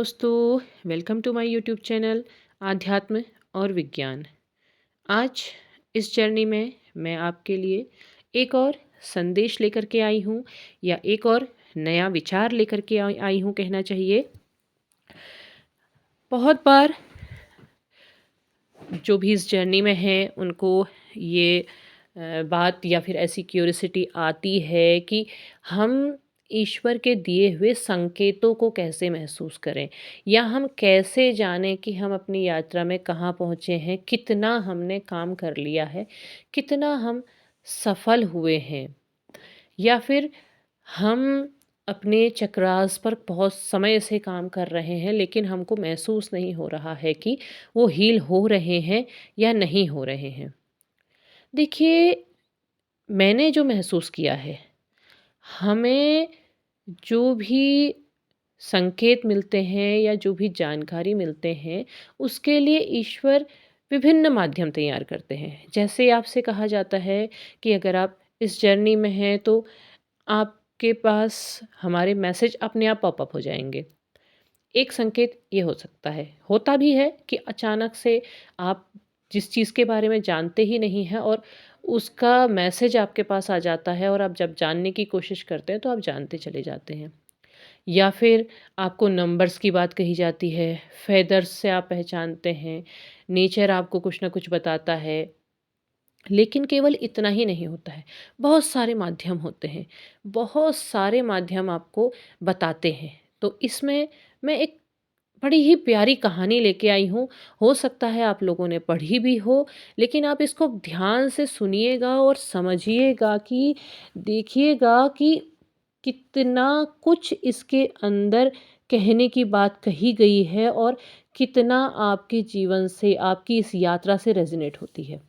दोस्तों, welcome to my YouTube channel आध्यात्म और विज्ञान। आज इस जर्नी में मैं आपके लिए एक और संदेश लेकर के आई हूँ या एक और नया विचार लेकर के आई हूँ कहना चाहिए। बहुत बार जो भी इस जर्नी में हैं उनको ये बात या फिर ऐसी क्यूरियोसिटी आती है कि हम ईश्वर के दिए हुए संकेतों को कैसे महसूस करें या हम कैसे जानें कि हम अपनी यात्रा में कहाँ पहुँचे हैं, कितना हमने काम कर लिया है, कितना हम सफल हुए हैं या फिर हम अपने चक्रास पर बहुत समय से काम कर रहे हैं लेकिन हमको महसूस नहीं हो रहा है कि वो हील हो रहे हैं या नहीं हो रहे हैं। देखिए, मैंने जो महसूस किया है, हमें जो भी संकेत मिलते हैं या जो भी जानकारी मिलते हैं, उसके लिए ईश्वर विभिन्न माध्यम तैयार करते हैं। जैसे आपसे कहा जाता है कि अगर आप इस जर्नी में हैं तो आपके पास हमारे मैसेज अपने आप पॉपअप हो जाएँगे। एक संकेत ये हो सकता है, होता भी है कि अचानक से आप जिस चीज़ के बारे में जानते ही नहीं हैं और उसका मैसेज आपके पास आ जाता है और आप जब जानने की कोशिश करते हैं तो आप जानते चले जाते हैं। या फिर आपको नंबर्स की बात कही जाती है, फेदर्स से आप पहचानते हैं, नेचर आपको कुछ ना कुछ बताता है। लेकिन केवल इतना ही नहीं होता है, बहुत सारे माध्यम होते हैं, बहुत सारे माध्यम आपको बताते हैं। तो इसमें मैं एक बड़ी ही प्यारी कहानी लेके आई हूँ। हो सकता है आप लोगों ने पढ़ी भी हो, लेकिन आप इसको ध्यान से सुनिएगा और समझिएगा कि देखिएगा कि कितना कुछ इसके अंदर कहने की बात कही गई है और कितना आपके जीवन से, आपकी इस यात्रा से रेज़ोनेट होती है।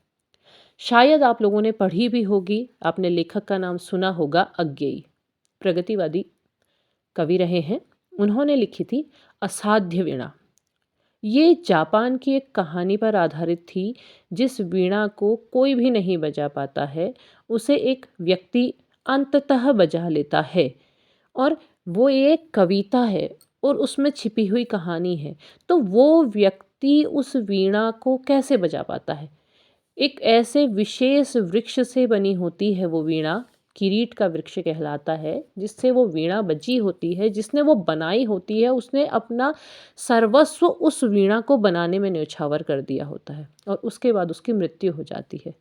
शायद आप लोगों ने पढ़ी भी होगी, आपने लेखक का नाम सुना होगा अज्ञेय, प्रगतिवादी कवि रहे हैं। उन्होंने लिखी थी असाध्य वीणा। ये जापान की एक कहानी पर आधारित थी, जिस वीणा को कोई भी नहीं बजा पाता है, उसे एक व्यक्ति अंततः बजा लेता है और वो एक कविता है और उसमें छिपी हुई कहानी है। तो वो व्यक्ति उस वीणा को कैसे बजा पाता है? एक ऐसे विशेष वृक्ष से बनी होती है वो वीणा, किरीट का वृक्ष कहलाता है, जिससे वो वीणा बजी होती है, जिसने वो बनाई होती है, उसने अपना सर्वस्व उस वीणा को बनाने में न्यौछावर कर दिया होता है और उसके बाद उसकी मृत्यु हो जाती है।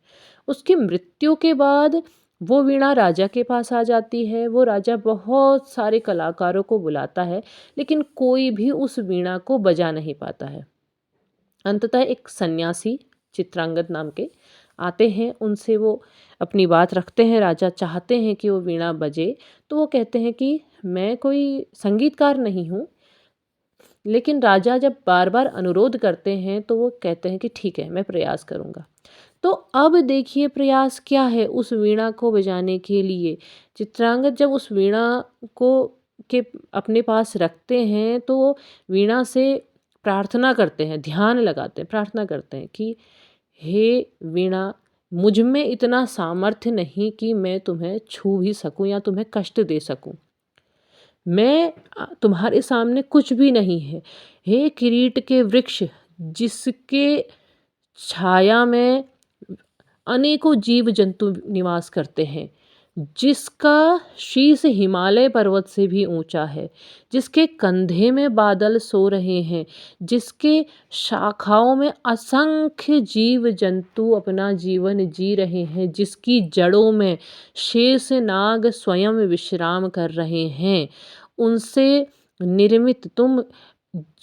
उसकी मृत्यु के बाद वो वीणा राजा के पास आ जाती है, वो राजा बहुत सारे कलाकारों को बुलाता है, लेकिन कोई भी उस वीणा को बजा नहीं पाता है। अंततः एक सन्यासी चित्रांगद नाम के आते हैं, उनसे वो अपनी बात रखते हैं। राजा चाहते हैं कि वो वीणा बजे, तो वो कहते हैं कि मैं कोई संगीतकार नहीं हूँ, लेकिन राजा जब बार बार अनुरोध करते हैं तो वो कहते हैं कि ठीक है, मैं प्रयास करूँगा। तो अब देखिए प्रयास क्या है उस वीणा को बजाने के लिए। चित्रांगद जब उस वीणा को के अपने पास रखते हैं तो वो वीणा से प्रार्थना करते हैं, ध्यान लगाते हैं, प्रार्थना करते हैं कि हे वीणा, मुझ में इतना सामर्थ्य नहीं कि मैं तुम्हें छू भी सकूं या तुम्हें कष्ट दे सकूं। मैं तुम्हारे सामने कुछ भी नहीं है। हे किरीट के वृक्ष, जिसके छाया में अनेकों जीव जंतु निवास करते हैं, जिसका शीश हिमालय पर्वत से भी ऊंचा है, जिसके कंधे में बादल सो रहे हैं, जिसके शाखाओं में असंख्य जीव जंतु अपना जीवन जी रहे हैं, जिसकी जड़ों में शेष नाग स्वयं विश्राम कर रहे हैं, उनसे निर्मित तुम,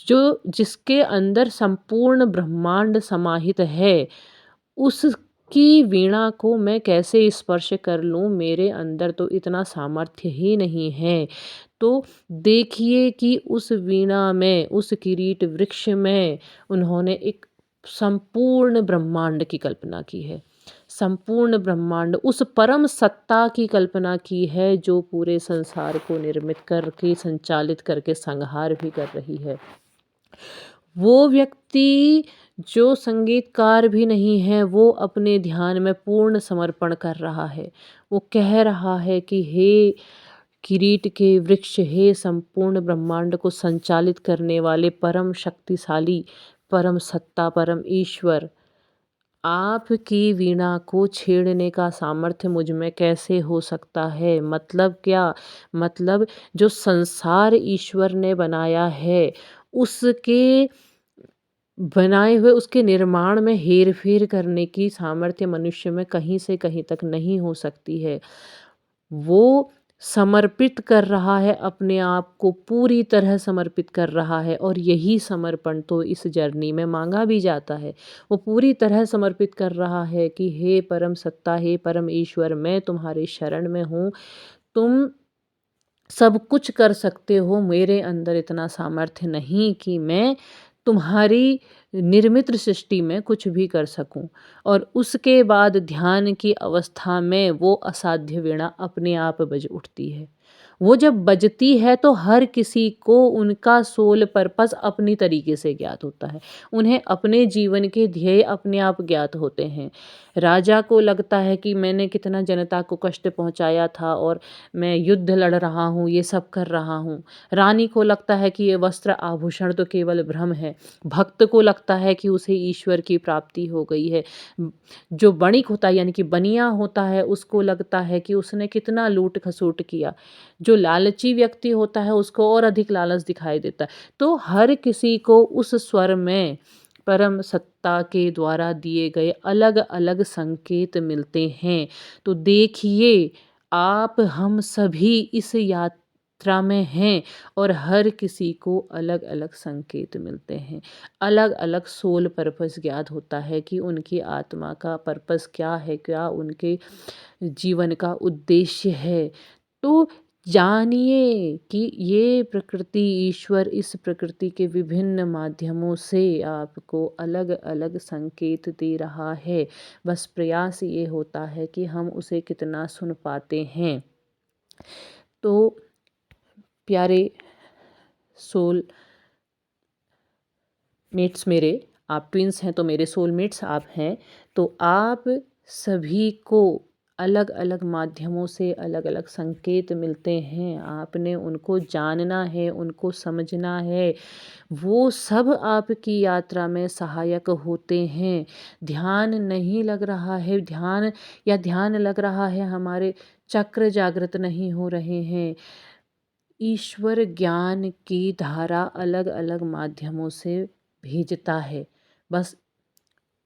जो जिसके अंदर संपूर्ण ब्रह्मांड समाहित है, उसकी वीणा को मैं कैसे स्पर्श कर लूँ? मेरे अंदर तो इतना सामर्थ्य ही नहीं है। तो देखिए कि उस वीणा में, उस किरीट वृक्ष में उन्होंने एक संपूर्ण ब्रह्मांड की कल्पना की है। संपूर्ण ब्रह्मांड, उस परम सत्ता की कल्पना की है जो पूरे संसार को निर्मित करके, संचालित करके संहार भी कर रही है। वो व्यक्ति जो संगीतकार भी नहीं है, वो अपने ध्यान में पूर्ण समर्पण कर रहा है। वो कह रहा है कि हे किरीट के वृक्ष, हे संपूर्ण ब्रह्मांड को संचालित करने वाले परम शक्तिशाली, परम सत्ता, परम ईश्वर, आपकी वीणा को छेड़ने का सामर्थ्य मुझ में कैसे हो सकता है? मतलब क्या? मतलब जो संसार ईश्वर ने बनाया है, उसके बनाए हुए उसके निर्माण में हेर-फेर करने की सामर्थ्य मनुष्य में कहीं से कहीं तक नहीं हो सकती है। वो समर्पित कर रहा है अपने आप को, पूरी तरह समर्पित कर रहा है, और यही समर्पण तो इस जर्नी में माँगा भी जाता है। वो पूरी तरह समर्पित कर रहा है कि हे परम सत्ता, हे परम ईश्वर, मैं तुम्हारे शरण में हूँ। तुम सब कुछ कर सकते हो, मेरे अंदर इतना सामर्थ्य नहीं कि मैं तुम्हारी निर्मित सृष्टि में कुछ भी कर सकूं। और उसके बाद ध्यान की अवस्था में वो असाध्य वीणा अपने आप बज उठती है। वो जब बजती है तो हर किसी को उनका सोल पर्पस अपनी तरीके से ज्ञात होता है। उन्हें अपने जीवन के ध्येय अपने आप ज्ञात होते हैं। राजा को लगता है कि मैंने कितना जनता को कष्ट पहुंचाया था और मैं युद्ध लड़ रहा हूँ, ये सब कर रहा हूँ। रानी को लगता है कि ये वस्त्र आभूषण तो केवल भ्रम है। भक्त को लगता है कि उसे ईश्वर की प्राप्ति हो गई है। जो बणिक होता है यानी कि बनिया होता है, उसको लगता है कि उसने कितना लूट खसूट किया। जो लालची व्यक्ति होता है उसको और अधिक लालच दिखाई देता है। तो हर किसी को उस स्वर में परम सत्ता के द्वारा दिए गए अलग अलग संकेत मिलते हैं। तो देखिए, आप हम सभी इस यात्रा में हैं और हर किसी को अलग अलग संकेत मिलते हैं। अलग अलग सोल पर्पस ज्ञात होता है कि उनकी आत्मा का पर्पस क्या है, क्या उनके जीवन का उद्देश्य है। तो जानिए कि ये प्रकृति, ईश्वर इस प्रकृति के विभिन्न माध्यमों से आपको अलग अलग संकेत दे रहा है। बस प्रयास ये होता है कि हम उसे कितना सुन पाते हैं। तो प्यारे सोल मेट्स मेरे, आप ट्विन्स हैं तो मेरे सोलमेट्स आप हैं। तो आप सभी को अलग अलग माध्यमों से अलग अलग संकेत मिलते हैं। आपने उनको जानना है, उनको समझना है। वो सब आपकी यात्रा में सहायक होते हैं। ध्यान नहीं लग रहा है, ध्यान लग रहा है, हमारे चक्र जागृत नहीं हो रहे हैं। ईश्वर ज्ञान की धारा अलग अलग माध्यमों से भेजता है। बस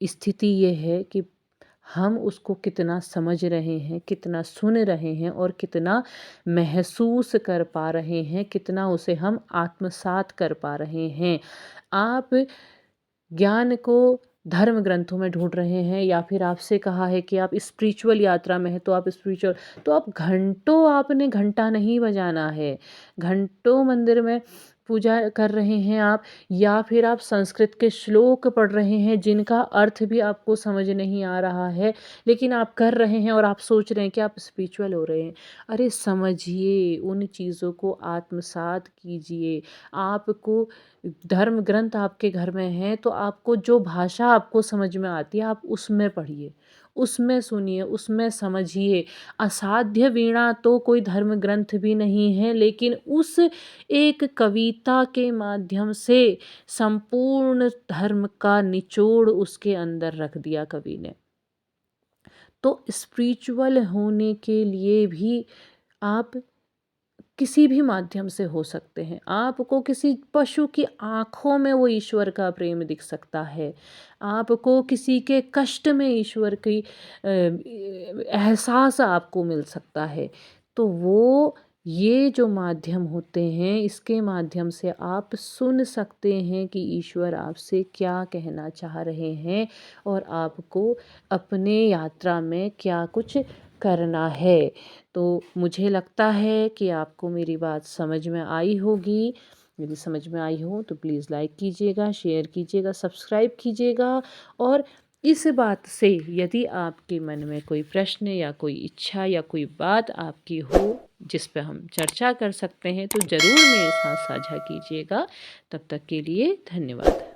स्थिति ये है कि हम उसको कितना समझ रहे हैं, कितना सुन रहे हैं और कितना महसूस कर पा रहे हैं, कितना उसे हम आत्मसात कर पा रहे हैं। आप ज्ञान को धर्म ग्रंथों में ढूंढ रहे हैं या फिर आपसे कहा है कि आप स्पिरिचुअल यात्रा में हैं तो आप स्पिरिचुअल, तो आप घंटों, आपने घंटा नहीं बजाना है। घंटों मंदिर में पूजा कर रहे हैं आप, या फिर आप संस्कृत के श्लोक पढ़ रहे हैं जिनका अर्थ भी आपको समझ नहीं आ रहा है, लेकिन आप कर रहे हैं और आप सोच रहे हैं कि आप स्पिरिचुअल हो रहे हैं। अरे समझिए, उन चीज़ों को आत्मसात कीजिए। आपको धर्म ग्रंथ आपके घर में हैं तो आपको जो भाषा आपको समझ में आती है आप उसमें पढ़िए, उसमें सुनिए, उसमें समझिए। असाध्य वीणा तो कोई धर्म ग्रंथ भी नहीं है, लेकिन उस एक कविता के माध्यम से संपूर्ण धर्म का निचोड़ उसके अंदर रख दिया कवि ने। तो स्पिरिचुअल होने के लिए भी आप किसी भी माध्यम से हो सकते हैं। आपको किसी पशु की आँखों में वो ईश्वर का प्रेम दिख सकता है। आपको किसी के कष्ट में ईश्वर की एहसास आपको मिल सकता है। तो वो ये जो माध्यम होते हैं, इसके माध्यम से आप सुन सकते हैं कि ईश्वर आपसे क्या कहना चाह रहे हैं और आपको अपने यात्रा में क्या कुछ करना है। तो मुझे लगता है कि आपको मेरी बात समझ में आई होगी। यदि समझ में आई हो तो प्लीज़ लाइक कीजिएगा, शेयर कीजिएगा, सब्सक्राइब कीजिएगा। और इस बात से यदि आपके मन में कोई प्रश्न या कोई इच्छा या कोई बात आपकी हो जिस पे हम चर्चा कर सकते हैं तो ज़रूर मेरे साथ साझा कीजिएगा। तब तक के लिए धन्यवाद।